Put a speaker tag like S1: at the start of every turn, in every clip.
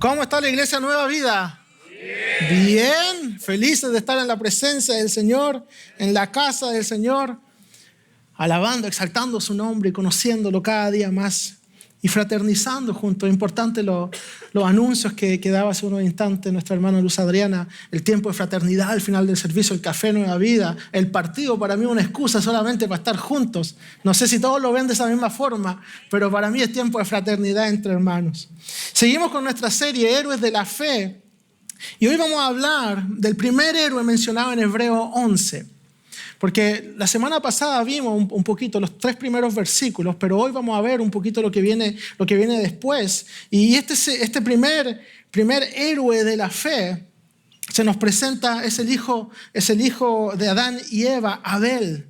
S1: ¿Cómo está la iglesia Nueva Vida? Bien, felices de estar en la presencia del Señor, en la casa del Señor, alabando, exaltando su nombre y conociéndolo cada día más y fraternizando juntos. Importante los anuncios que daba hace unos instantes nuestra hermana Luz Adriana, el tiempo de fraternidad al final del servicio, el café Nueva Vida, el partido para mí es una excusa solamente para estar juntos. No sé si todos lo ven de esa misma forma, pero para mí es tiempo de fraternidad entre hermanos. Seguimos con nuestra serie Héroes de la Fe y hoy vamos a hablar del primer héroe mencionado en Hebreos 11. Porque la semana pasada vimos un poquito los 3 primeros versículos, pero hoy vamos a ver un poquito lo que viene después. Y este primer héroe de la fe se nos presenta, es el hijo de Adán y Eva, Abel.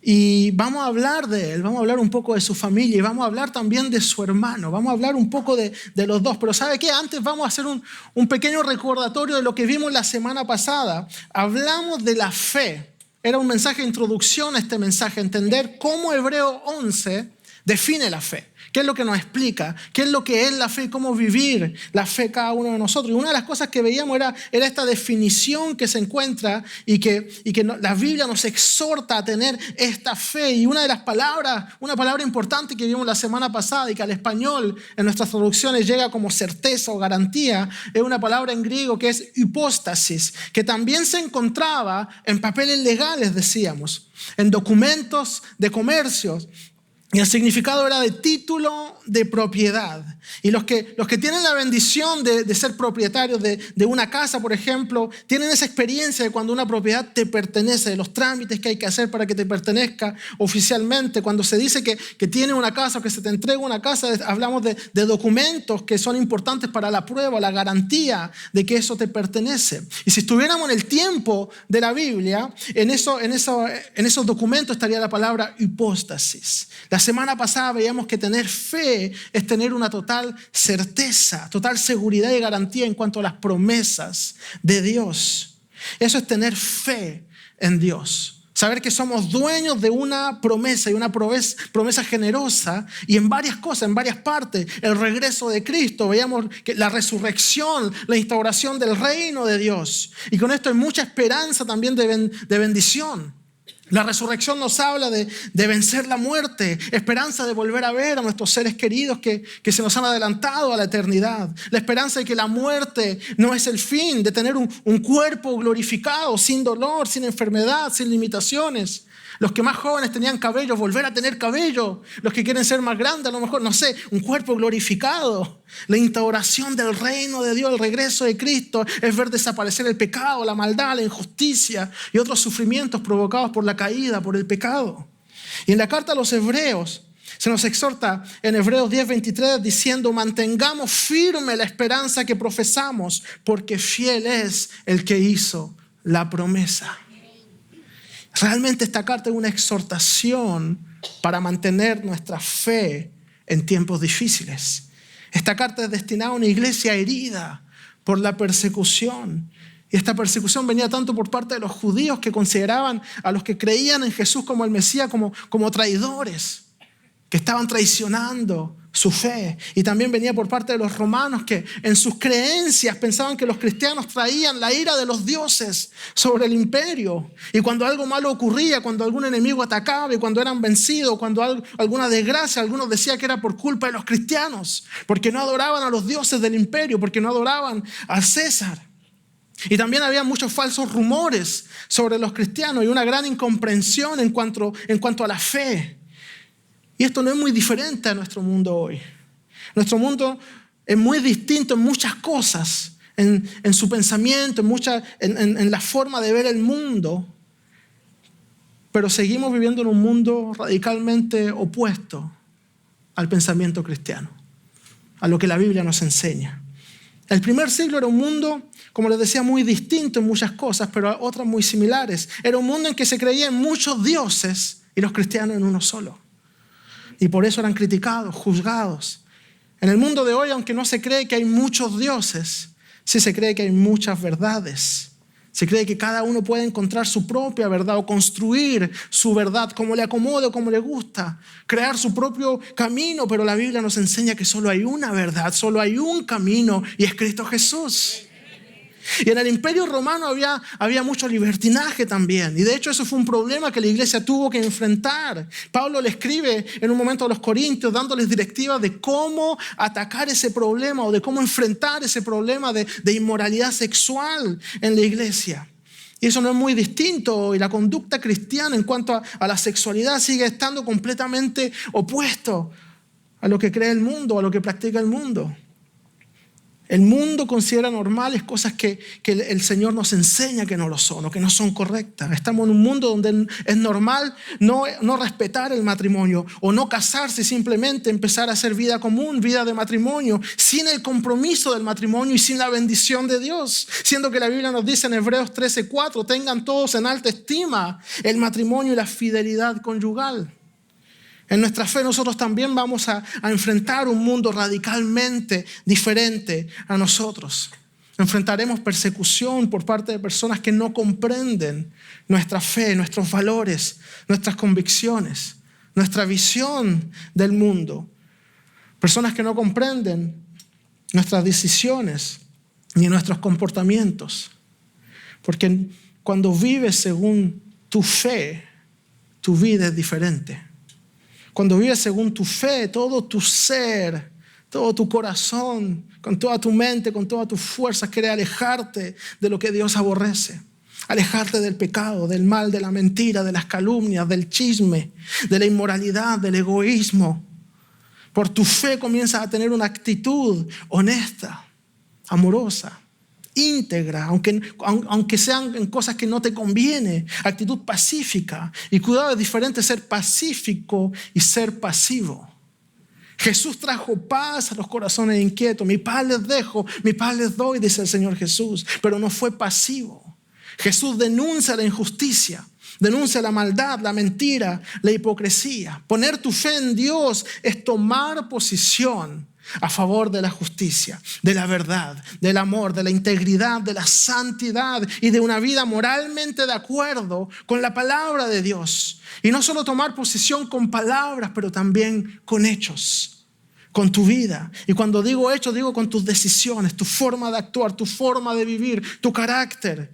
S1: Y vamos a hablar de él, vamos a hablar un poco de su familia y vamos a hablar también de su hermano, vamos a hablar un poco de los dos. Pero ¿sabe qué? Antes vamos a hacer un pequeño recordatorio de lo que vimos la semana pasada. Hablamos de la fe. Era un mensaje de introducción a este mensaje, entender cómo Hebreos 11 define la fe. ¿Qué es lo que nos explica? ¿Qué es lo que es la fe y cómo vivir la fe cada uno de nosotros? Y una de las cosas que veíamos era esta definición que se encuentra y que la Biblia nos exhorta a tener esta fe. Y una palabra importante que vimos la semana pasada y que al español en nuestras traducciones llega como certeza o garantía, es una palabra en griego que es hipóstasis, que también se encontraba en papeles legales, decíamos, en documentos de comercio. Y el significado era de título de propiedad. Y los que tienen la bendición de ser propietarios de una casa, por ejemplo, tienen esa experiencia de cuando una propiedad te pertenece, de los trámites que hay que hacer para que te pertenezca oficialmente. Cuando se dice que tienes una casa o que se te entrega una casa, hablamos de documentos que son importantes para la prueba, la garantía de que eso te pertenece. Y si estuviéramos en el tiempo de la Biblia, en esos documentos estaría la palabra hipóstasis. La semana pasada veíamos que tener fe es tener una total certeza, total seguridad y garantía en cuanto a las promesas de Dios. Eso es tener fe en Dios. Saber que somos dueños de una promesa y una promesa generosa y en varias cosas, en varias partes. El regreso de Cristo, veíamos que la resurrección, la instauración del reino de Dios. Y con esto hay mucha esperanza también de bendición. La resurrección nos habla de vencer la muerte, esperanza de volver a ver a nuestros seres queridos que se nos han adelantado a la eternidad. La esperanza de que la muerte no es el fin, de tener un cuerpo glorificado, sin dolor, sin enfermedad, sin limitaciones. Los que más jóvenes tenían cabello, volver a tener cabello. Los que quieren ser más grandes, a lo mejor, no sé, un cuerpo glorificado. La instauración del reino de Dios, el regreso de Cristo, es ver desaparecer el pecado, la maldad, la injusticia y otros sufrimientos provocados por la caída, por el pecado. Y en la carta a los Hebreos se nos exhorta en Hebreos 10:23 diciendo: mantengamos firme la esperanza que profesamos, porque fiel es el que hizo la promesa. Realmente esta carta es una exhortación para mantener nuestra fe en tiempos difíciles. Esta carta es destinada a una iglesia herida por la persecución. Y esta persecución venía tanto por parte de los judíos que consideraban a los que creían en Jesús como el Mesías como traidores, que estaban traicionando su fe. Y también venía por parte de los romanos que en sus creencias pensaban que los cristianos traían la ira de los dioses sobre el imperio. Y cuando algo malo ocurría, cuando algún enemigo atacaba y cuando eran vencidos, cuando alguna desgracia, algunos decían que era por culpa de los cristianos, porque no adoraban a los dioses del imperio, porque no adoraban a César. Y también había muchos falsos rumores sobre los cristianos y una gran incomprensión en cuanto a la fe. Y esto no es muy diferente a nuestro mundo hoy. Nuestro mundo es muy distinto en muchas cosas, en su pensamiento, en la forma de ver el mundo. Pero seguimos viviendo en un mundo radicalmente opuesto al pensamiento cristiano, a lo que la Biblia nos enseña. El primer siglo era un mundo, como les decía, muy distinto en muchas cosas, pero otras muy similares. Era un mundo en que se creía en muchos dioses y los cristianos en uno solo. Y por eso eran criticados, juzgados. En el mundo de hoy, aunque no se cree que hay muchos dioses, sí se cree que hay muchas verdades. Se cree que cada uno puede encontrar su propia verdad o construir su verdad como le acomode o como le gusta, crear su propio camino, pero la Biblia nos enseña que solo hay una verdad, solo hay un camino y es Cristo Jesús. Y en el Imperio Romano había mucho libertinaje también. Y de hecho eso fue un problema que la iglesia tuvo que enfrentar. Pablo le escribe en un momento a los corintios dándoles directivas de cómo atacar ese problema o de cómo enfrentar ese problema de inmoralidad sexual en la iglesia. Y eso no es muy distinto. Y la conducta cristiana en cuanto a la sexualidad sigue estando completamente opuesto a lo que cree el mundo, a lo que practica el mundo. El mundo considera normales cosas que el Señor nos enseña que no lo son o que no son correctas. Estamos en un mundo donde es normal no respetar el matrimonio o no casarse y simplemente empezar a hacer vida común, vida de matrimonio, sin el compromiso del matrimonio y sin la bendición de Dios. Siendo que la Biblia nos dice en Hebreos 13:4, tengan todos en alta estima el matrimonio y la fidelidad conyugal. En nuestra fe nosotros también vamos a enfrentar un mundo radicalmente diferente a nosotros. Enfrentaremos persecución por parte de personas que no comprenden nuestra fe, nuestros valores, nuestras convicciones, nuestra visión del mundo. Personas que no comprenden nuestras decisiones ni nuestros comportamientos. Porque cuando vives según tu fe, tu vida es diferente. Cuando vives según tu fe, todo tu ser, todo tu corazón, con toda tu mente, con todas tus fuerzas, quiere alejarte de lo que Dios aborrece. Alejarte del pecado, del mal, de la mentira, de las calumnias, del chisme, de la inmoralidad, del egoísmo. Por tu fe comienzas a tener una actitud honesta, amorosa, íntegra, aunque sean en cosas que no te conviene, actitud pacífica. Y cuidado, es diferente ser pacífico y ser pasivo. Jesús trajo paz a los corazones inquietos. Mi paz les dejo, mi paz les doy, dice el Señor Jesús, pero no fue pasivo. Jesús denuncia la injusticia, denuncia la maldad, la mentira, la hipocresía. Poner tu fe en Dios es tomar posición a favor de la justicia, de la verdad, del amor, de la integridad, de la santidad y de una vida moralmente de acuerdo con la palabra de Dios. Y no solo tomar posición con palabras, pero también con hechos, con tu vida. Y cuando digo hechos, digo con tus decisiones, tu forma de actuar, tu forma de vivir, tu carácter.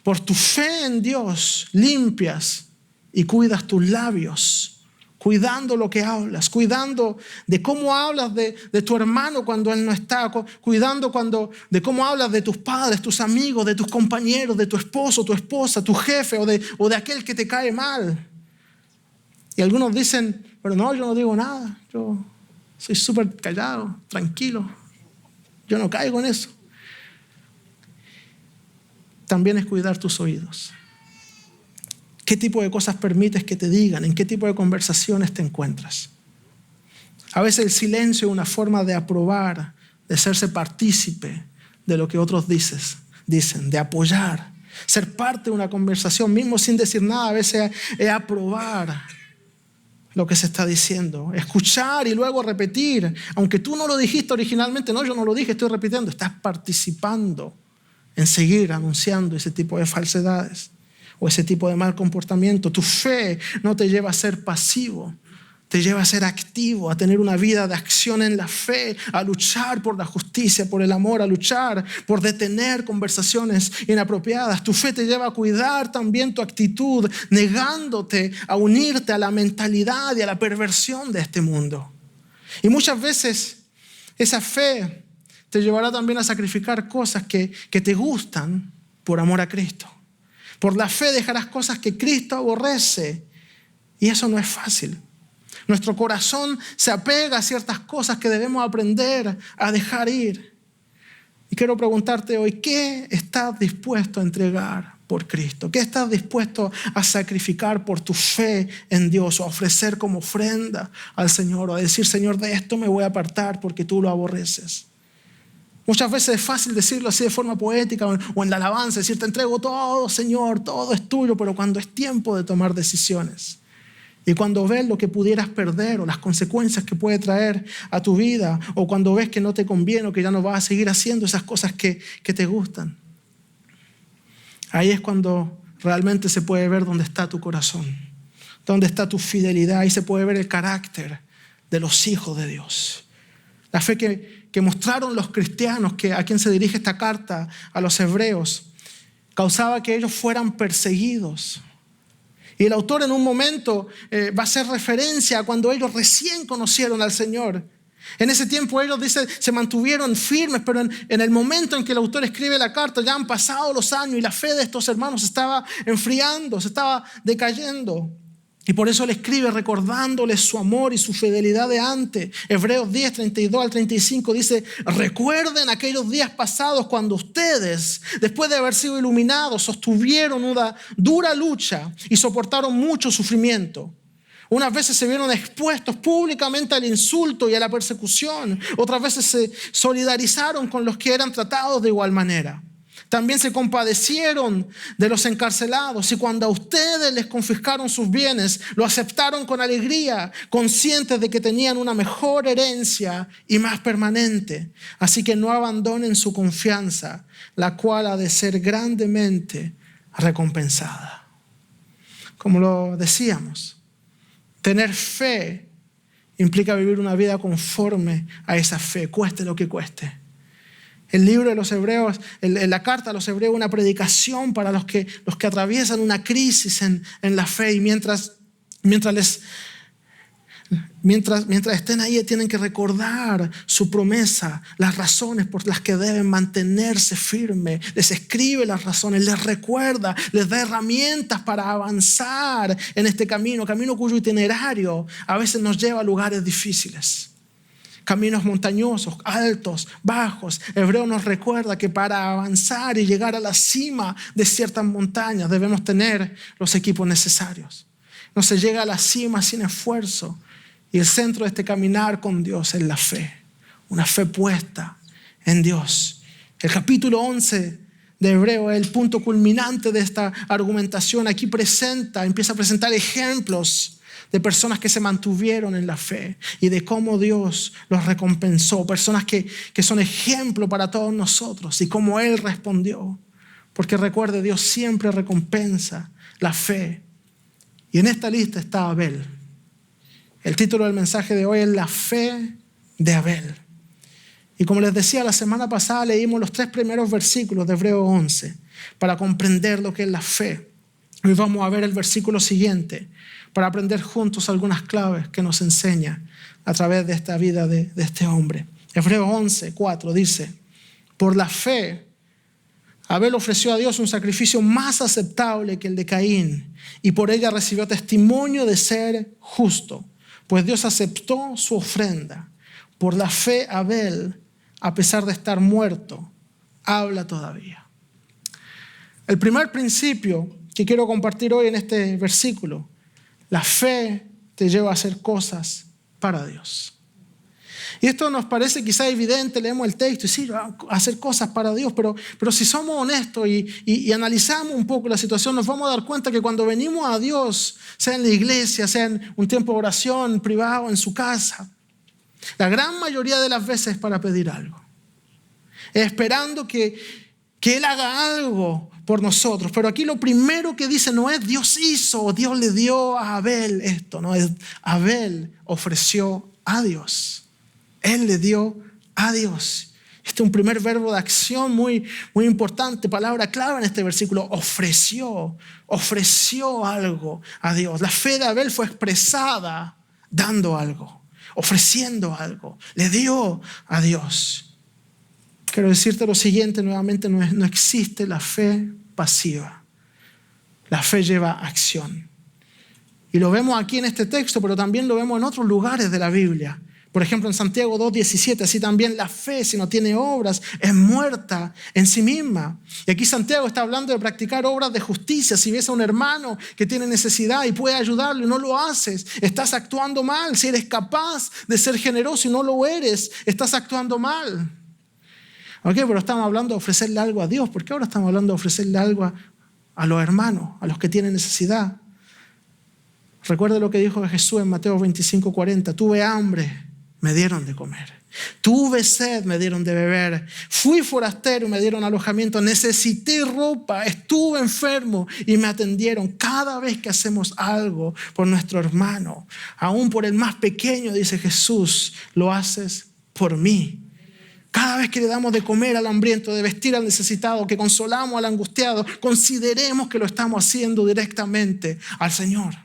S1: Por tu fe en Dios limpias y cuidas tus labios, cuidando lo que hablas, cuidando de cómo hablas de tu hermano cuando él no está, cuidando de cómo hablas de tus padres, tus amigos, de tus compañeros, de tu esposo, tu esposa, tu jefe o de aquel que te cae mal. Y algunos dicen, pero no, yo no digo nada, yo soy súper callado, tranquilo, yo no caigo en eso. También es cuidar tus oídos. ¿Qué tipo de cosas permites que te digan? ¿En qué tipo de conversaciones te encuentras? A veces el silencio es una forma de aprobar, de hacerse partícipe de lo que otros dicen, de apoyar. Ser parte de una conversación, mismo sin decir nada, a veces es aprobar lo que se está diciendo. Escuchar y luego repetir. Aunque tú no lo dijiste originalmente, no, yo no lo dije, estoy repitiendo. Estás participando en seguir anunciando ese tipo de falsedades o ese tipo de mal comportamiento. Tu fe no te lleva a ser pasivo, te lleva a ser activo, a tener una vida de acción en la fe, a luchar por la justicia, por el amor, a luchar por detener conversaciones inapropiadas. Tu fe te lleva a cuidar también tu actitud, negándote a unirte a la mentalidad y a la perversión de este mundo. Y muchas veces esa fe te llevará también a sacrificar cosas que te gustan por amor a Cristo. Por la fe dejarás cosas que Cristo aborrece. Y eso no es fácil. Nuestro corazón se apega a ciertas cosas que debemos aprender a dejar ir. Y quiero preguntarte hoy, ¿qué estás dispuesto a entregar por Cristo? ¿Qué estás dispuesto a sacrificar por tu fe en Dios? O a ofrecer como ofrenda al Señor. O a decir, Señor, de esto me voy a apartar porque tú lo aborreces. Muchas veces es fácil decirlo así de forma poética o en la alabanza, decir, te entrego todo, Señor, todo es tuyo, pero cuando es tiempo de tomar decisiones y cuando ves lo que pudieras perder o las consecuencias que puede traer a tu vida o cuando ves que no te conviene o que ya no vas a seguir haciendo esas cosas que te gustan, Ahí es cuando realmente se puede ver dónde está tu corazón, dónde está tu fidelidad. Ahí se puede ver el carácter de los hijos de Dios. La fe que mostraron los cristianos, a quien se dirige esta carta a los hebreos, causaba que ellos fueran perseguidos. Y el autor en un momento va a hacer referencia a cuando ellos recién conocieron al Señor. En ese tiempo ellos, dice, se mantuvieron firmes, pero en el momento en que el autor escribe la carta ya han pasado los años y la fe de estos hermanos se estaba enfriando, se estaba decayendo. Y por eso él escribe recordándoles su amor y su fidelidad de antes. Hebreos 10, 32 al 35 dice: recuerden aquellos días pasados cuando ustedes, después de haber sido iluminados, sostuvieron una dura lucha y soportaron mucho sufrimiento. Unas veces se vieron expuestos públicamente al insulto y a la persecución. Otras veces se solidarizaron con los que eran tratados de igual manera. También se compadecieron de los encarcelados, y cuando a ustedes les confiscaron sus bienes, lo aceptaron con alegría, conscientes de que tenían una mejor herencia y más permanente. Así que no abandonen su confianza, la cual ha de ser grandemente recompensada. Como lo decíamos, tener fe implica vivir una vida conforme a esa fe, cueste lo que cueste. El libro de los Hebreos, la carta a los Hebreos, una predicación para los que atraviesan una crisis en la fe, y mientras estén ahí tienen que recordar su promesa, las razones por las que deben mantenerse firmes. Les escribe las razones, les recuerda, les da herramientas para avanzar en este camino cuyo itinerario a veces nos lleva a lugares difíciles. Caminos montañosos, altos, bajos. Hebreo nos recuerda que para avanzar y llegar a la cima de ciertas montañas debemos tener los equipos necesarios. No se llega a la cima sin esfuerzo. Y el centro de este caminar con Dios es la fe. Una fe puesta en Dios. El capítulo 11 de Hebreo es el punto culminante de esta argumentación. Aquí empieza a presentar ejemplos de personas que se mantuvieron en la fe y de cómo Dios los recompensó. Personas que son ejemplo para todos nosotros y cómo Él respondió. Porque recuerde, Dios siempre recompensa la fe. Y en esta lista está Abel. El título del mensaje de hoy es La fe de Abel. Y como les decía, la semana pasada leímos los 3 primeros versículos de Hebreo 11 para comprender lo que es la fe. Hoy vamos a ver el versículo siguiente para aprender juntos algunas claves que nos enseña a través de esta vida de este hombre. Hebreos 11, 4 dice: por la fe, Abel ofreció a Dios un sacrificio más aceptable que el de Caín, y por ella recibió testimonio de ser justo, pues Dios aceptó su ofrenda. Por la fe, Abel, a pesar de estar muerto, habla todavía. El primer principio que quiero compartir hoy en este versículo: la fe te lleva a hacer cosas para Dios. Y esto nos parece quizá evidente, leemos el texto y sí, hacer cosas para Dios, pero si somos honestos y analizamos un poco la situación, nos vamos a dar cuenta que cuando venimos a Dios, sea en la iglesia, sea en un tiempo de oración privado, en su casa, la gran mayoría de las veces es para pedir algo. Esperando que Él haga algo por nosotros. Pero aquí lo primero que dice no es Dios hizo o Dios le dio a Abel esto. No, es Abel ofreció a Dios. Él le dio a Dios. Este es un primer verbo de acción muy, muy importante, palabra clave en este versículo. Ofreció algo a Dios. La fe de Abel fue expresada dando algo, ofreciendo algo. Le dio a Dios. Quiero decirte lo siguiente nuevamente: no existe la fe pasiva. La fe lleva acción. Y lo vemos aquí en este texto, pero también lo vemos en otros lugares de la Biblia. Por ejemplo, en Santiago 2:17, así también la fe, si no tiene obras, es muerta en sí misma. Y aquí Santiago está hablando de practicar obras de justicia. Si ves a un hermano que tiene necesidad y puede ayudarlo y no lo haces, estás actuando mal. Si eres capaz de ser generoso y no lo eres, estás actuando mal. Ok, pero estamos hablando de ofrecerle algo a Dios. ¿Por qué ahora estamos hablando de ofrecerle algo a los hermanos, a los que tienen necesidad? Recuerda lo que dijo Jesús en Mateo 25:40. Tuve hambre, me dieron de comer. Tuve sed, me dieron de beber. Fui forastero y me dieron alojamiento. Necesité ropa, estuve enfermo y me atendieron. Cada vez que hacemos algo por nuestro hermano, aún por el más pequeño, dice Jesús, lo haces por mí. Cada vez que le damos de comer al hambriento, de vestir al necesitado, que consolamos al angustiado, consideremos que lo estamos haciendo directamente al Señor.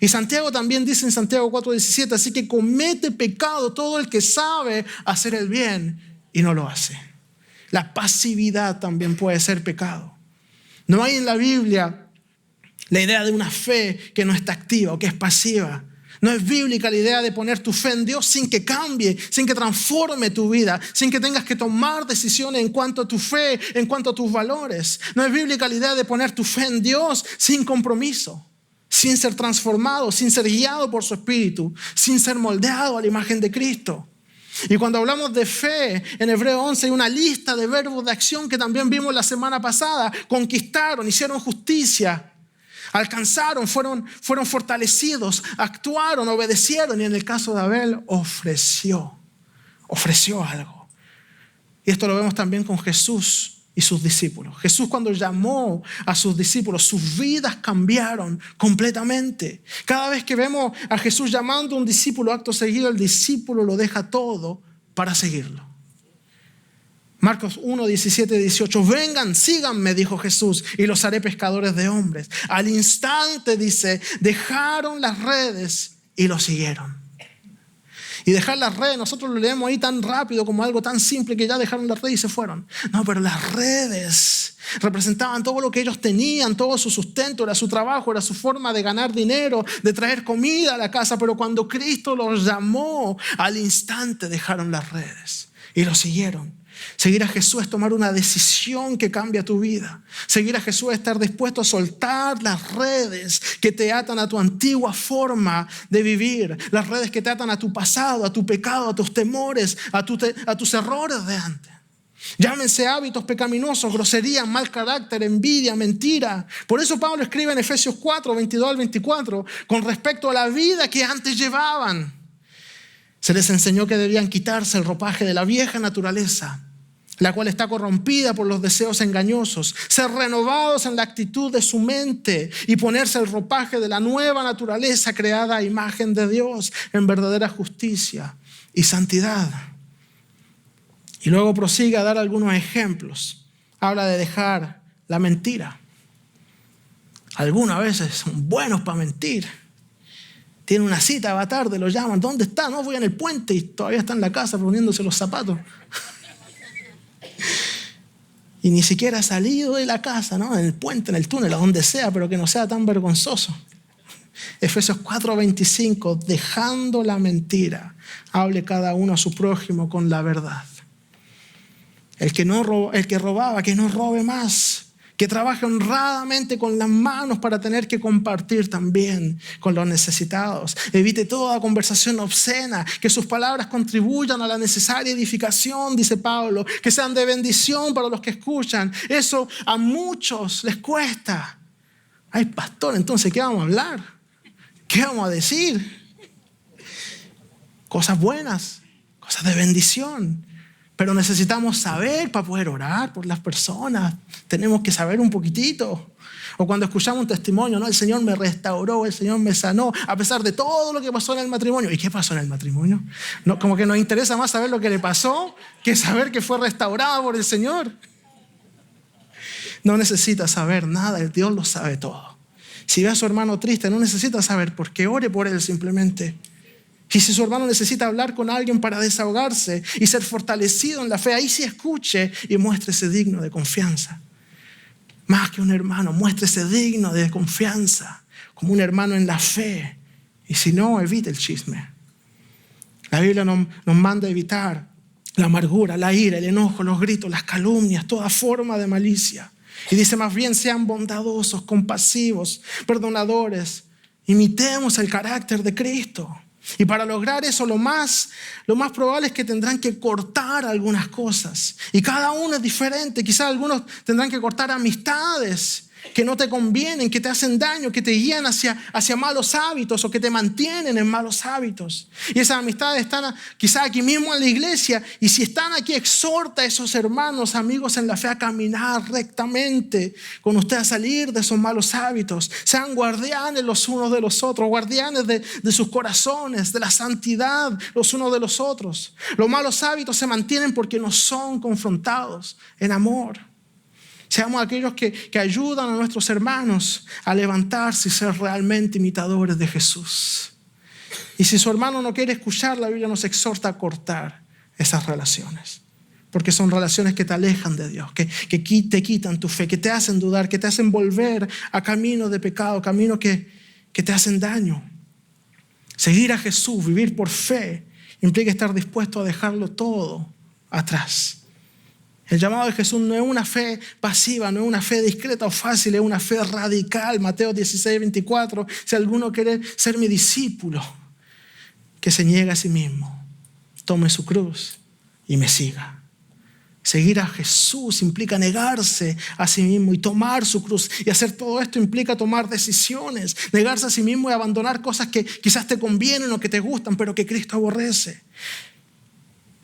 S1: Y Santiago también dice en Santiago 4:17, así que comete pecado todo el que sabe hacer el bien y no lo hace. La pasividad también puede ser pecado. No hay en la Biblia la idea de una fe que no está activa o que es pasiva. No es bíblica la idea de poner tu fe en Dios sin que cambie, sin que transforme tu vida, sin que tengas que tomar decisiones en cuanto a tu fe, en cuanto a tus valores. No es bíblica la idea de poner tu fe en Dios sin compromiso, sin ser transformado, sin ser guiado por su Espíritu, sin ser moldeado a la imagen de Cristo. Y cuando hablamos de fe, en Hebreos 11 hay una lista de verbos de acción que también vimos la semana pasada. Conquistaron, hicieron justicia, alcanzaron, fueron fortalecidos, actuaron, obedecieron y en el caso de Abel ofreció algo. Y esto lo vemos también con Jesús y sus discípulos. Jesús, cuando llamó a sus discípulos, sus vidas cambiaron completamente. Cada vez que vemos a Jesús llamando a un discípulo, acto seguido, el discípulo lo deja todo para seguirlo. Marcos 1, 17, 18. Vengan, síganme, dijo Jesús, y los haré pescadores de hombres. Al instante, dice, dejaron las redes y lo siguieron. Y dejar las redes, nosotros lo leemos ahí tan rápido como algo tan simple que ya dejaron las redes y se fueron. No, pero las redes representaban todo lo que ellos tenían, todo su sustento, era su trabajo, era su forma de ganar dinero, de traer comida a la casa. Pero cuando Cristo los llamó, al instante dejaron las redes y lo siguieron. Seguir a Jesús es tomar una decisión que cambia tu vida. Seguir a Jesús es estar dispuesto a soltar las redes que te atan a tu antigua forma de vivir. Las redes que te atan a tu pasado, a tu pecado, a tus temores, a tus errores de antes. Llámense hábitos pecaminosos, grosería, mal carácter, envidia, mentira. Por eso Pablo escribe en Efesios 4, 22 al 24, con respecto a la vida que antes llevaban. Se les enseñó que debían quitarse el ropaje de la vieja naturaleza, la cual está corrompida por los deseos engañosos, ser renovados en la actitud de su mente y ponerse el ropaje de la nueva naturaleza creada a imagen de Dios en verdadera justicia y santidad. Y luego prosigue a dar algunos ejemplos. Habla de dejar la mentira. Algunas veces son buenos para mentir. Tiene una cita, va tarde, lo llaman. ¿Dónde está? No, voy en el puente y todavía está en la casa poniéndose los zapatos. Y ni siquiera ha salido de la casa, ¿no? En el puente, en el túnel, a donde sea, pero que no sea tan vergonzoso. Efesios 4:25, dejando la mentira, hable cada uno a su prójimo con la verdad. El que robaba, que no robe más. Que trabaje honradamente con las manos para tener que compartir también con los necesitados. Evite toda conversación obscena, que sus palabras contribuyan a la necesaria edificación, dice Pablo, que sean de bendición para los que escuchan. Eso a muchos les cuesta. Ay, pastor, entonces, ¿qué vamos a hablar? ¿Qué vamos a decir? Cosas buenas, cosas de bendición. Pero necesitamos saber para poder orar por las personas. Tenemos que saber un poquitito. O cuando escuchamos un testimonio, ¿no? El Señor me restauró, el Señor me sanó, a pesar de todo lo que pasó en el matrimonio. ¿Y qué pasó en el matrimonio? No, como que nos interesa más saber lo que le pasó que saber que fue restaurado por el Señor. No necesita saber nada, el Dios lo sabe todo. Si ve a su hermano triste, no necesita saber por qué, ore por él simplemente. Y si su hermano necesita hablar con alguien para desahogarse y ser fortalecido en la fe, ahí sí escuche y muéstrese digno de confianza. Más que un hermano, muéstrese digno de confianza, como un hermano en la fe. Y si no, evite el chisme. La Biblia nos manda a evitar la amargura, la ira, el enojo, los gritos, las calumnias, toda forma de malicia. Y dice, más bien sean bondadosos, compasivos, perdonadores. Imitemos el carácter de Cristo. Y para lograr eso, lo más probable es que tendrán que cortar algunas cosas. Y cada uno es diferente. Quizás algunos tendrán que cortar amistades que no te convienen, que te hacen daño, que te guían hacia malos hábitos o que te mantienen en malos hábitos. Y esas amistades están quizás aquí mismo en la iglesia, y si están aquí, exhorta a esos hermanos, amigos en la fe, a caminar rectamente con usted, a salir de esos malos hábitos. Sean guardianes los unos de los otros, guardianes de sus corazones, de la santidad los unos de los otros. Los malos hábitos se mantienen porque no son confrontados en amor. Seamos aquellos que ayudan a nuestros hermanos a levantarse y ser realmente imitadores de Jesús. Y si su hermano no quiere escuchar, la Biblia nos exhorta a cortar esas relaciones. Porque son relaciones que te alejan de Dios, que te quitan tu fe, que te hacen dudar, que te hacen volver a caminos de pecado, caminos que te hacen daño. Seguir a Jesús, vivir por fe, implica estar dispuesto a dejarlo todo atrás. El llamado de Jesús no es una fe pasiva, no es una fe discreta o fácil, es una fe radical. Mateo 16:24, si alguno quiere ser mi discípulo, que se niegue a sí mismo, tome su cruz y me siga. Seguir a Jesús implica negarse a sí mismo y tomar su cruz. Y hacer todo esto implica tomar decisiones, negarse a sí mismo y abandonar cosas que quizás te convienen o que te gustan, pero que Cristo aborrece.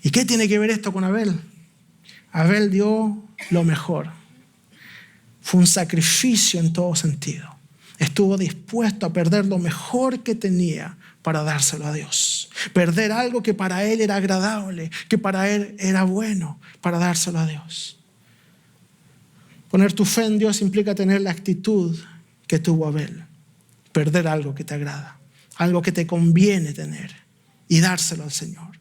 S1: ¿Y qué tiene que ver esto con Abel? Abel dio lo mejor. Fue un sacrificio en todo sentido. Estuvo dispuesto a perder lo mejor que tenía para dárselo a Dios. Perder algo que para él era agradable, que para él era bueno, para dárselo a Dios. Poner tu fe en Dios implica tener la actitud que tuvo Abel. Perder algo que te agrada, algo que te conviene tener y dárselo al Señor.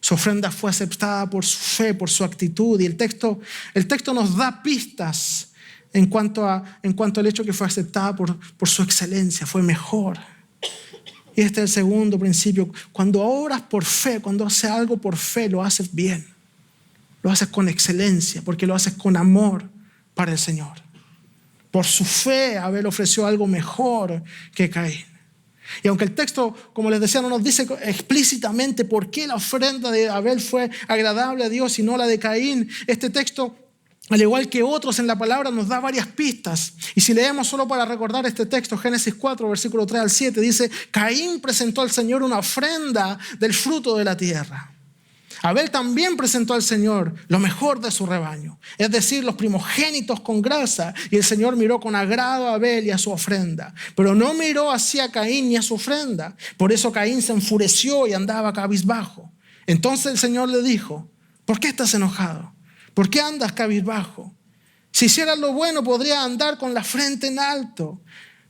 S1: Su ofrenda fue aceptada por su fe, por su actitud. Y el texto nos da pistas en cuanto al hecho que fue aceptada por su excelencia, fue mejor. Y este es el segundo principio. Cuando oras por fe, cuando haces algo por fe, lo haces bien. Lo haces con excelencia, porque lo haces con amor para el Señor. Por su fe, Abel ofreció algo mejor que Caín. Y aunque el texto, como les decía, no nos dice explícitamente por qué la ofrenda de Abel fue agradable a Dios y no la de Caín, este texto, al igual que otros en la palabra, nos da varias pistas. Y si leemos solo para recordar este texto, Génesis 4, versículo 3 al 7, dice: Caín presentó al Señor una ofrenda del fruto de la tierra. Abel también presentó al Señor lo mejor de su rebaño, es decir, los primogénitos con grasa, y el Señor miró con agrado a Abel y a su ofrenda, pero no miró hacia Caín ni a su ofrenda. Por eso Caín se enfureció y andaba cabizbajo. Entonces el Señor le dijo: ¿por qué estás enojado? ¿Por qué andas cabizbajo? Si hicieras lo bueno, podrías andar con la frente en alto,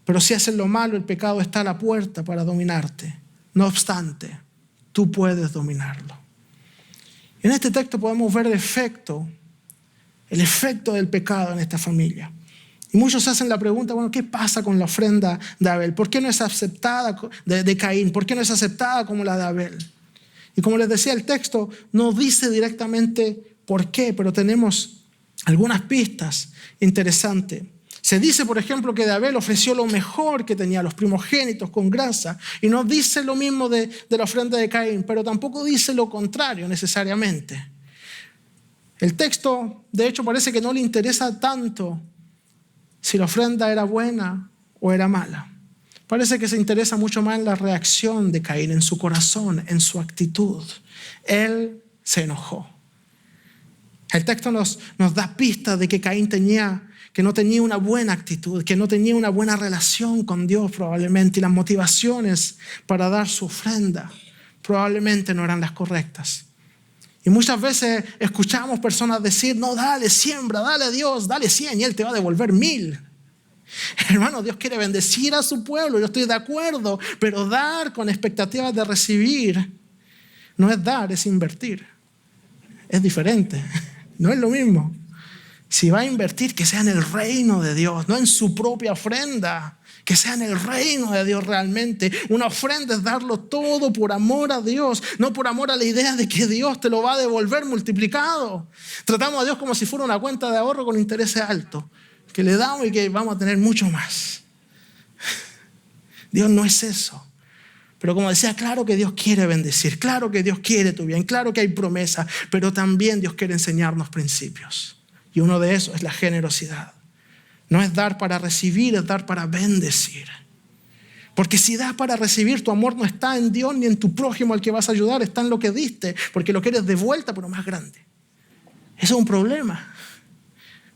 S1: pero si haces lo malo, el pecado está a la puerta para dominarte. No obstante, tú puedes dominarlo. En este texto podemos ver el efecto del pecado en esta familia. Y muchos hacen la pregunta: bueno, ¿qué pasa con la ofrenda de Abel? ¿Por qué no es aceptada de Caín? ¿Por qué no es aceptada como la de Abel? Y como les decía, el texto no dice directamente por qué, pero tenemos algunas pistas interesantes. Se dice, por ejemplo, que de Abel ofreció lo mejor que tenía, los primogénitos con grasa. Y no dice lo mismo de la ofrenda de Caín, pero tampoco dice lo contrario necesariamente. El texto, de hecho, parece que no le interesa tanto si la ofrenda era buena o era mala. Parece que se interesa mucho más en la reacción de Caín, en su corazón, en su actitud. Él se enojó. El texto nos da pistas de que Caín que no tenía una buena actitud, que no tenía una buena relación con Dios probablemente, y las motivaciones para dar su ofrenda probablemente no eran las correctas. Y muchas veces escuchamos personas decir: no, dale, siembra, dale a Dios, dale 100 y Él te va a devolver 1000. Hermano, Dios quiere bendecir a su pueblo, yo estoy de acuerdo, pero dar con expectativas de recibir no es dar, es invertir. Es diferente, no es lo mismo. Si va a invertir, que sea en el reino de Dios, no en su propia ofrenda, que sea en el reino de Dios realmente. Una ofrenda es darlo todo por amor a Dios, no por amor a la idea de que Dios te lo va a devolver multiplicado. Tratamos a Dios como si fuera una cuenta de ahorro con intereses altos, que le damos y que vamos a tener mucho más. Dios no es eso. Pero como decía, claro que Dios quiere bendecir, claro que Dios quiere tu bien, claro que hay promesas, pero también Dios quiere enseñarnos principios. Y uno de esos es la generosidad. No es dar para recibir, es dar para bendecir. Porque si das para recibir, tu amor no está en Dios ni en tu prójimo al que vas a ayudar, está en lo que diste, porque lo quieres de vuelta, pero más grande. Eso es un problema.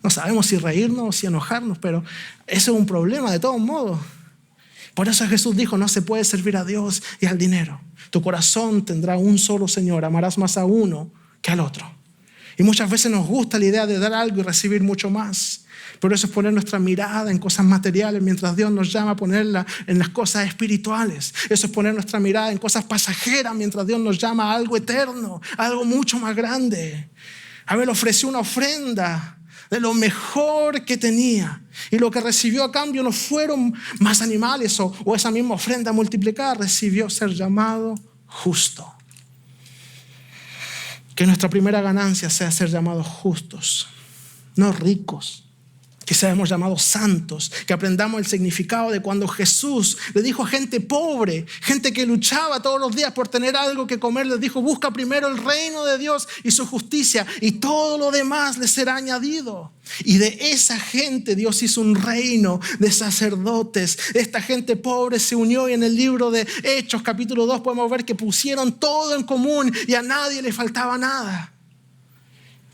S1: No sabemos si reírnos o si enojarnos, pero eso es un problema de todos modos. Por eso Jesús dijo, no se puede servir a Dios y al dinero. Tu corazón tendrá un solo Señor, amarás más a uno que al otro. Y muchas veces nos gusta la idea de dar algo y recibir mucho más. Pero eso es poner nuestra mirada en cosas materiales, mientras Dios nos llama a ponerla en las cosas espirituales. Eso es poner nuestra mirada en cosas pasajeras, mientras Dios nos llama a algo eterno, a algo mucho más grande. Abel ofreció una ofrenda de lo mejor que tenía. Y lo que recibió a cambio no fueron más animales o esa misma ofrenda multiplicada. Recibió ser llamado justo. Que nuestra primera ganancia sea ser llamados justos, no ricos. Que seamos llamados santos, que aprendamos el significado de cuando Jesús le dijo a gente pobre, gente que luchaba todos los días por tener algo que comer, les dijo, busca primero el reino de Dios y su justicia y todo lo demás les será añadido. Y de esa gente Dios hizo un reino de sacerdotes. Esta gente pobre se unió y en el libro de Hechos capítulo 2 podemos ver que pusieron todo en común y a nadie le faltaba nada.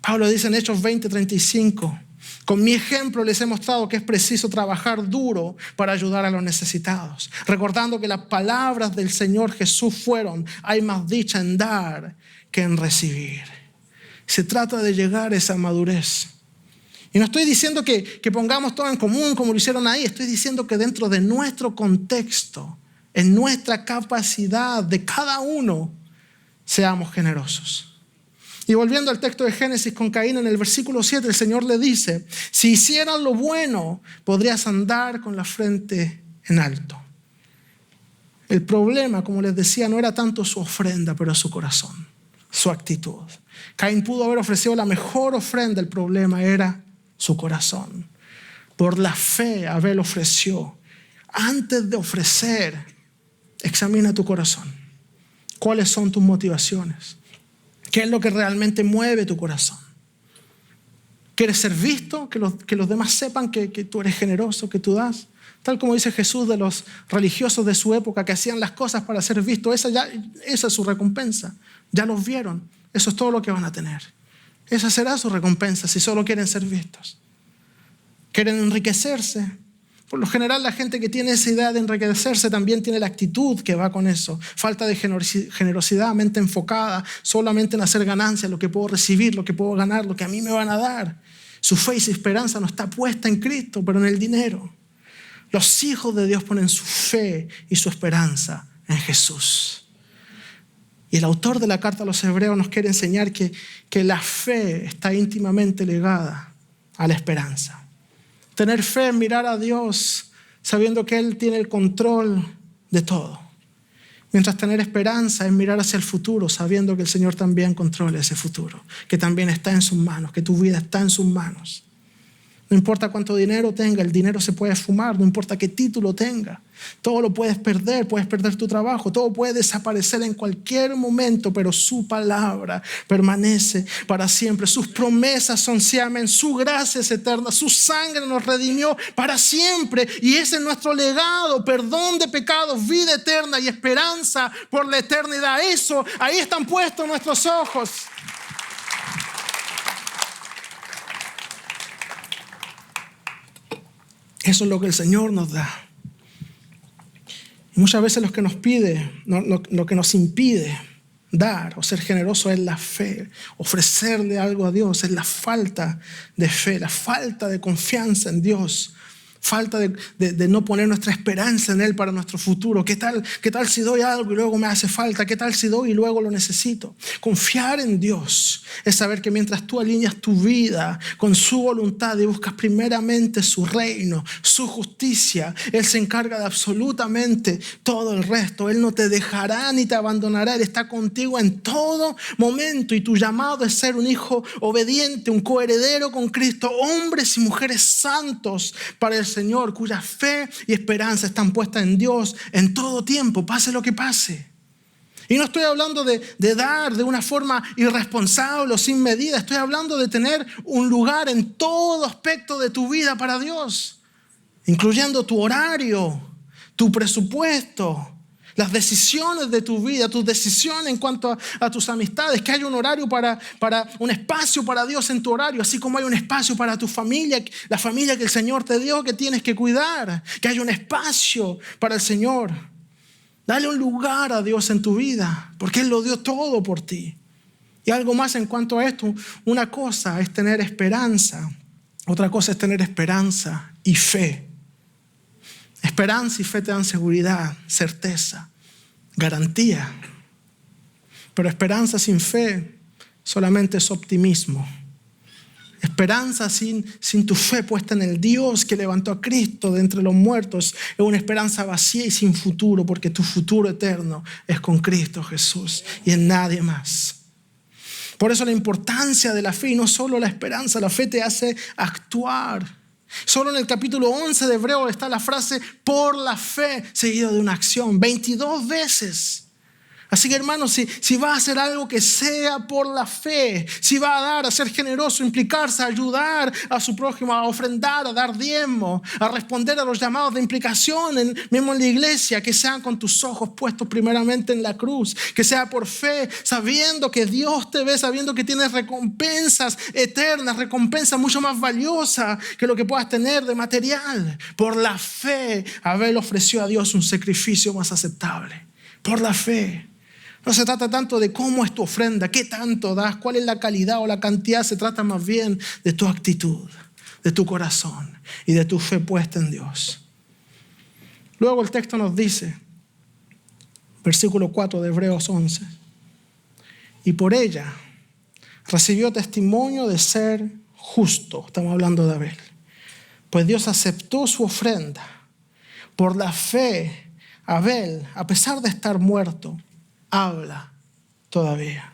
S1: Pablo dice en Hechos 20:35, con mi ejemplo les he mostrado que es preciso trabajar duro para ayudar a los necesitados, recordando que las palabras del Señor Jesús fueron, hay más dicha en dar que en recibir. Se trata de llegar a esa madurez. Y no estoy diciendo que pongamos todo en común como lo hicieron ahí, estoy diciendo que dentro de nuestro contexto, en nuestra capacidad de cada uno, seamos generosos. Y volviendo al texto de Génesis con Caín, en el versículo 7, el Señor le dice, si hicieras lo bueno, podrías andar con la frente en alto. El problema, como les decía, no era tanto su ofrenda, pero su corazón, su actitud. Caín pudo haber ofrecido la mejor ofrenda, el problema era su corazón. Por la fe, Abel ofreció. Antes de ofrecer, examina tu corazón. ¿Cuáles son tus motivaciones? ¿Qué es lo que realmente mueve tu corazón? ¿Quieres ser visto? ¿Que los demás sepan que tú eres generoso, que tú das? Tal como dice Jesús de los religiosos de su época que hacían las cosas para ser vistos. Esa es su recompensa. Ya los vieron. Eso es todo lo que van a tener. Esa será su recompensa si solo quieren ser vistos. ¿Quieren enriquecerse? Por lo general, la gente que tiene esa idea de enriquecerse también tiene la actitud que va con eso. Falta de generosidad, mente enfocada solamente en hacer ganancias, lo que puedo recibir, lo que puedo ganar, lo que a mí me van a dar. Su fe y su esperanza no está puesta en Cristo, pero en el dinero. Los hijos de Dios ponen su fe y su esperanza en Jesús. Y el autor de la carta a los Hebreos nos quiere enseñar que la fe está íntimamente ligada a la esperanza. Tener fe en mirar a Dios sabiendo que Él tiene el control de todo. Mientras tener esperanza es mirar hacia el futuro sabiendo que el Señor también controla ese futuro, que también está en sus manos, que tu vida está en sus manos. No importa cuánto dinero tenga, el dinero se puede esfumar, no importa qué título tenga. Todo lo puedes perder tu trabajo, todo puede desaparecer en cualquier momento, pero su palabra permanece para siempre. Sus promesas son siamen, su gracia es eterna, su sangre nos redimió para siempre. Y ese es nuestro legado, perdón de pecados, vida eterna y esperanza por la eternidad. Eso, ahí están puestos nuestros ojos. Eso es lo que el Señor nos da. Y muchas veces lo que nos pide, lo que nos impide dar o ser generoso es la fe. Ofrecerle algo a Dios es la falta de fe, la falta de confianza en Dios. Falta de no poner nuestra esperanza en Él para nuestro futuro. ¿Qué tal si doy algo y luego me hace falta? ¿Qué tal si doy y luego lo necesito? Confiar en Dios es saber que mientras tú alineas tu vida con su voluntad y buscas primeramente su reino, su justicia, Él se encarga de absolutamente todo el resto. Él no te dejará ni te abandonará. Él está contigo en todo momento y tu llamado es ser un hijo obediente, un coheredero con Cristo, hombres y mujeres santos para el Señor, cuya fe y esperanza están puestas en Dios en todo tiempo, pase lo que pase. Y no estoy hablando de dar de una forma irresponsable o sin medida. Estoy hablando de tener un lugar en todo aspecto de tu vida para Dios, incluyendo tu horario, tu presupuesto, las decisiones de tu vida, tus decisiones en cuanto a tus amistades, que haya un horario para un espacio para Dios en tu horario, así como hay un espacio para tu familia, la familia que el Señor te dio, que tienes que cuidar, que haya un espacio para el Señor. Dale un lugar a Dios en tu vida, porque Él lo dio todo por ti. Y algo más en cuanto a esto, una cosa es tener esperanza, otra cosa es tener esperanza y fe. Esperanza y fe te dan seguridad, certeza, garantía. Pero esperanza sin fe solamente es optimismo. Esperanza sin tu fe puesta en el Dios que levantó a Cristo de entre los muertos es una esperanza vacía y sin futuro, porque tu futuro eterno es con Cristo Jesús y en nadie más. Por eso la importancia de la fe, y no solo la esperanza, la fe te hace actuar. Solo en el capítulo 11 de Hebreos está la frase por la fe seguido de una acción 22 veces. Así que hermanos, si va a hacer algo, que sea por la fe. Si va a dar, a ser generoso, implicarse, a ayudar a su prójimo, a ofrendar, a dar diezmo, a responder a los llamados de implicación mismo en la iglesia, que sean con tus ojos puestos primeramente en la cruz, que sea por fe, sabiendo que Dios te ve, sabiendo que tienes recompensas eternas, recompensas mucho más valiosas que lo que puedas tener de material. Por la fe, Abel ofreció a Dios un sacrificio más aceptable. Por la fe. No se trata tanto de cómo es tu ofrenda, qué tanto das, cuál es la calidad o la cantidad. Se trata más bien de tu actitud, de tu corazón y de tu fe puesta en Dios. Luego el texto nos dice, versículo 4 de Hebreos 11, y por ella recibió testimonio de ser justo. Estamos hablando de Abel. Pues Dios aceptó su ofrenda. Por la fe, Abel, a pesar de estar muerto, habla todavía.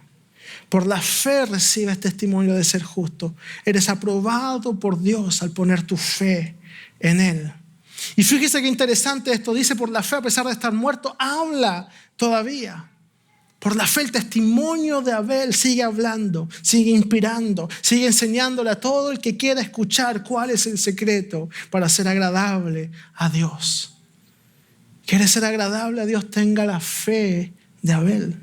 S1: Por la fe recibes testimonio de ser justo. Eres aprobado por Dios al poner tu fe en Él. Y fíjese qué interesante esto. Dice, por la fe, a pesar de estar muerto, habla todavía. Por la fe el testimonio de Abel sigue hablando, sigue inspirando, sigue enseñándole a todo el que quiera escuchar cuál es el secreto para ser agradable a Dios. ¿Quieres ser agradable a Dios? Tenga la fe de Abel.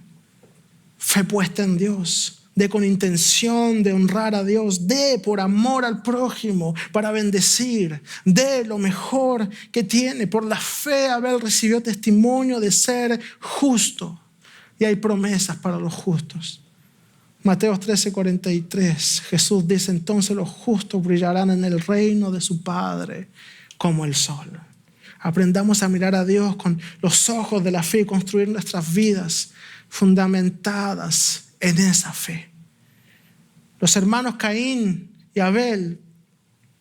S1: Fe puesta en Dios. De con intención de honrar a Dios. De por amor al prójimo, para bendecir. De lo mejor que tiene. Por la fe Abel recibió testimonio de ser justo. Y hay promesas para los justos. Mateo 13:43. Jesús dice, entonces los justos brillarán en el reino de su Padre como el sol. Aprendamos a mirar a Dios con los ojos de la fe y construir nuestras vidas fundamentadas en esa fe. Los hermanos Caín y Abel,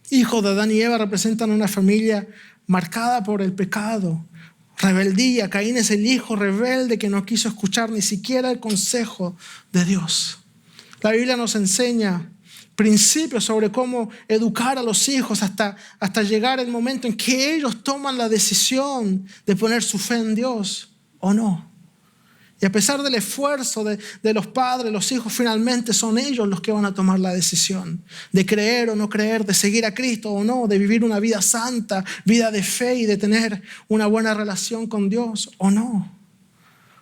S1: hijos de Adán y Eva, representan una familia marcada por el pecado, rebeldía. Caín es el hijo rebelde que no quiso escuchar ni siquiera el consejo de Dios. La Biblia nos enseña principios sobre cómo educar a los hijos hasta llegar el momento en que ellos toman la decisión de poner su fe en Dios o no. Y a pesar del esfuerzo de los padres, los hijos finalmente son ellos los que van a tomar la decisión de creer o no creer, de seguir a Cristo o no, de vivir una vida santa, vida de fe y de tener una buena relación con Dios o no.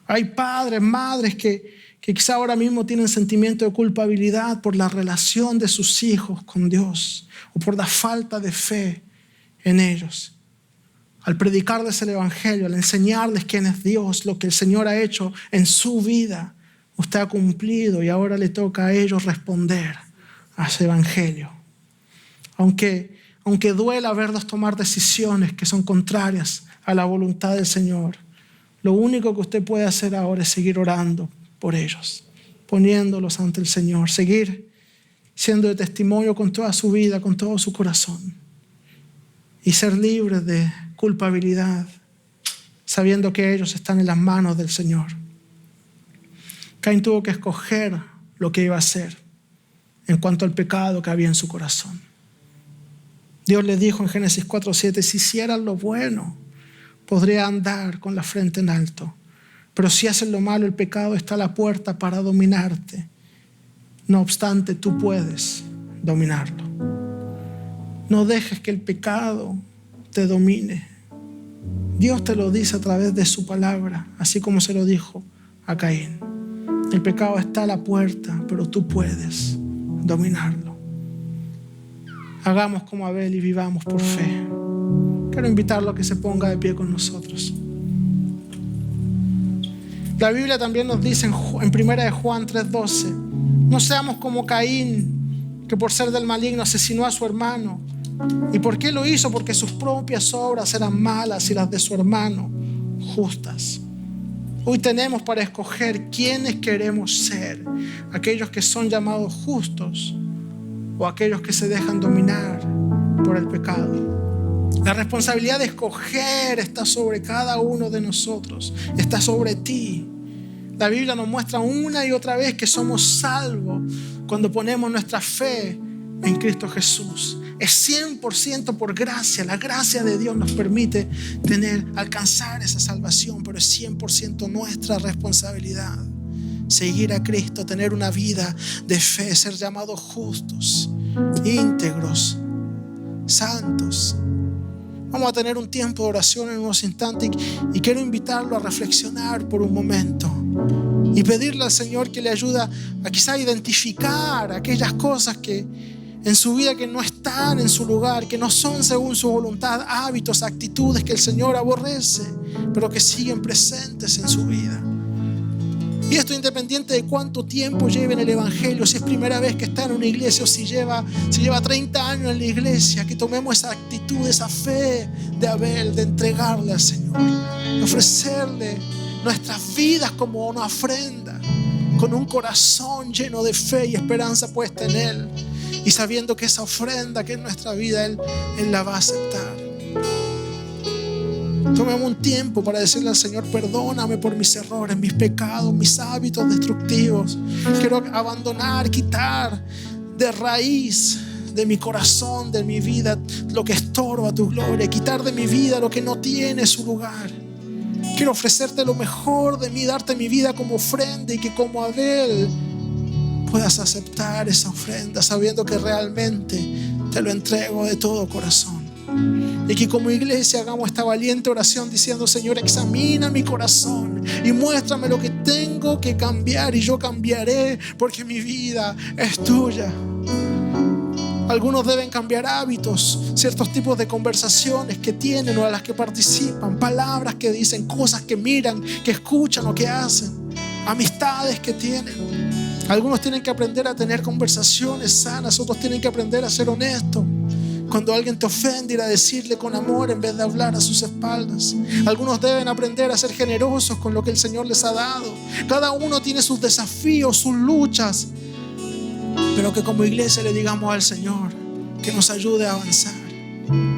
S1: Hay padres, madres que quizá ahora mismo tienen sentimiento de culpabilidad por la relación de sus hijos con Dios o por la falta de fe en ellos. Al predicarles el evangelio, al enseñarles quién es Dios, lo que el Señor ha hecho en su vida, usted ha cumplido y ahora le toca a ellos responder a ese evangelio. Aunque duela verlos tomar decisiones que son contrarias a la voluntad del Señor, lo único que usted puede hacer ahora es seguir orando por ellos, poniéndolos ante el Señor, seguir siendo de testimonio con toda su vida, con todo su corazón y ser libres de culpabilidad, sabiendo que ellos están en las manos del Señor. Caín tuvo que escoger lo que iba a hacer en cuanto al pecado que había en su corazón. Dios le dijo en Génesis 4:7, si hicieras lo bueno, podría andar con la frente en alto. Pero si haces lo malo, el pecado está a la puerta para dominarte. No obstante, tú puedes dominarlo. No dejes que el pecado te domine. Dios te lo dice a través de su palabra, así como se lo dijo a Caín. El pecado está a la puerta, pero tú puedes dominarlo. Hagamos como Abel y vivamos por fe. Quiero invitarlo a que se ponga de pie con nosotros. La Biblia también nos dice en 1 Juan 3:12, no seamos como Caín, que por ser del maligno asesinó a su hermano. ¿Y por qué lo hizo? Porque sus propias obras eran malas y las de su hermano justas. Hoy tenemos para escoger quiénes queremos ser, aquellos que son llamados justos o aquellos que se dejan dominar por el pecado. La responsabilidad de escoger está sobre cada uno de nosotros, está sobre ti. La Biblia nos muestra una y otra vez que somos salvos cuando ponemos nuestra fe en Cristo Jesús. Es 100% por gracia. La gracia de Dios nos permite alcanzar esa salvación, pero es 100% nuestra responsabilidad. Seguir a Cristo, tener una vida de fe, ser llamados justos, íntegros, santos. Vamos a tener un tiempo de oración en unos instantes y quiero invitarlo a reflexionar por un momento y pedirle al Señor que le ayude a quizá identificar aquellas cosas que en su vida que no están en su lugar, que no son según su voluntad, hábitos, actitudes que el Señor aborrece, pero que siguen presentes en su vida. Y esto independiente de cuánto tiempo lleve en el Evangelio, si es primera vez que está en una iglesia o si lleva 30 años en la iglesia, que tomemos esa actitud, esa fe de Abel, de entregarle al Señor, de ofrecerle nuestras vidas como una ofrenda, con un corazón lleno de fe y esperanza puesta en Él, y sabiendo que esa ofrenda que es nuestra vida, Él la va a aceptar. Tomemos un tiempo para decirle al Señor: perdóname por mis errores, mis pecados, mis hábitos destructivos. Quiero abandonar, quitar de raíz de mi corazón, de mi vida, lo que estorba tu gloria, quitar de mi vida lo que no tiene su lugar. Quiero ofrecerte lo mejor de mí, darte mi vida como ofrenda, y que como Abel puedas aceptar esa ofrenda sabiendo que realmente te lo entrego de todo corazón. Y que como iglesia hagamos esta valiente oración diciendo: Señor, examina mi corazón y muéstrame lo que tengo que cambiar, y yo cambiaré, porque mi vida es tuya. Algunos deben cambiar hábitos, ciertos tipos de conversaciones que tienen o a las que participan, palabras que dicen, cosas que miran, que escuchan o que hacen, amistades que tienen. Algunos tienen que aprender a tener conversaciones sanas, otros tienen que aprender a ser honestos. Cuando alguien te ofende, ir a decirle con amor en vez de hablar a sus espaldas. Algunos deben aprender a ser generosos con lo que el Señor les ha dado. Cada uno tiene sus desafíos, sus luchas, pero que como iglesia le digamos al Señor que nos ayude a avanzar,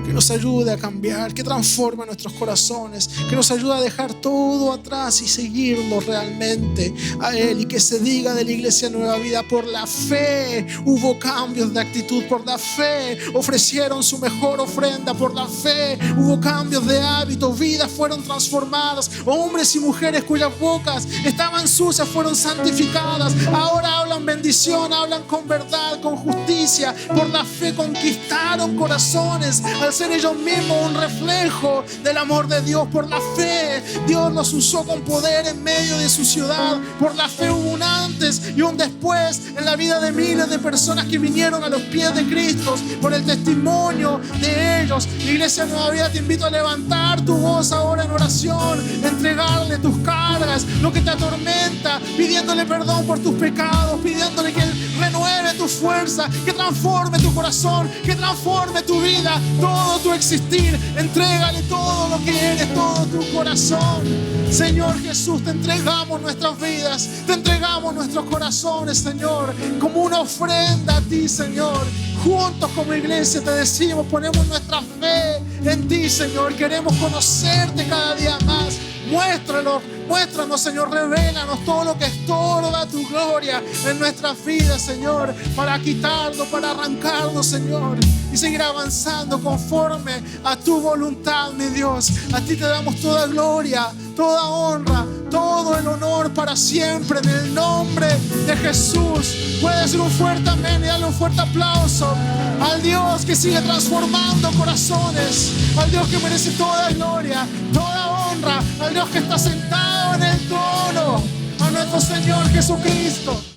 S1: que nos ayude a cambiar, que transforme nuestros corazones, que nos ayude a dejar todo atrás y seguirlo realmente a Él. Y que se diga de la iglesia Nueva Vida: por la fe hubo cambios de actitud, por la fe ofrecieron su mejor ofrenda, por la fe hubo cambios de hábitos, vidas fueron transformadas, hombres y mujeres cuyas bocas estaban sucias fueron santificadas, ahora hablan bendición, hablan con verdad, con justicia. Por la fe conquistaron corazones al ser ellos mismos un reflejo del amor de Dios. Por la fe Dios los usó con poder en medio de su ciudad. Por la fe hubo un antes y un después en la vida de miles de personas que vinieron a los pies de Cristo por el testimonio de ellos. Iglesia Nueva Vida, te invito a levantar tu voz ahora en oración, entregarle tus cargas, lo que te atormenta, pidiéndole perdón por tus pecados, pidiéndole que Él renueve tu fuerza, que transforme tu corazón, que transforme tu vida, todo tu existir. Entrégale todo lo que eres, todo tu corazón. Señor Jesús, te entregamos nuestras vidas, te entregamos nuestros corazones, Señor, como una ofrenda a ti, Señor. Juntos como iglesia te decimos, ponemos nuestra fe en ti, Señor. Queremos conocerte cada día más. Muéstranos, Señor, revélanos todo lo que estorba tu gloria en nuestras vidas, Señor, para quitarlo, para arrancarlo, Señor, y seguir avanzando conforme a tu voluntad, mi Dios. A ti te damos toda gloria, toda honra, todo el honor para siempre en el nombre de Jesús. Puede decir un fuerte amén y darle un fuerte aplauso al Dios que sigue transformando corazones, al Dios que merece toda gloria, toda honra, al Dios que está sentado en el trono, a nuestro Señor Jesucristo.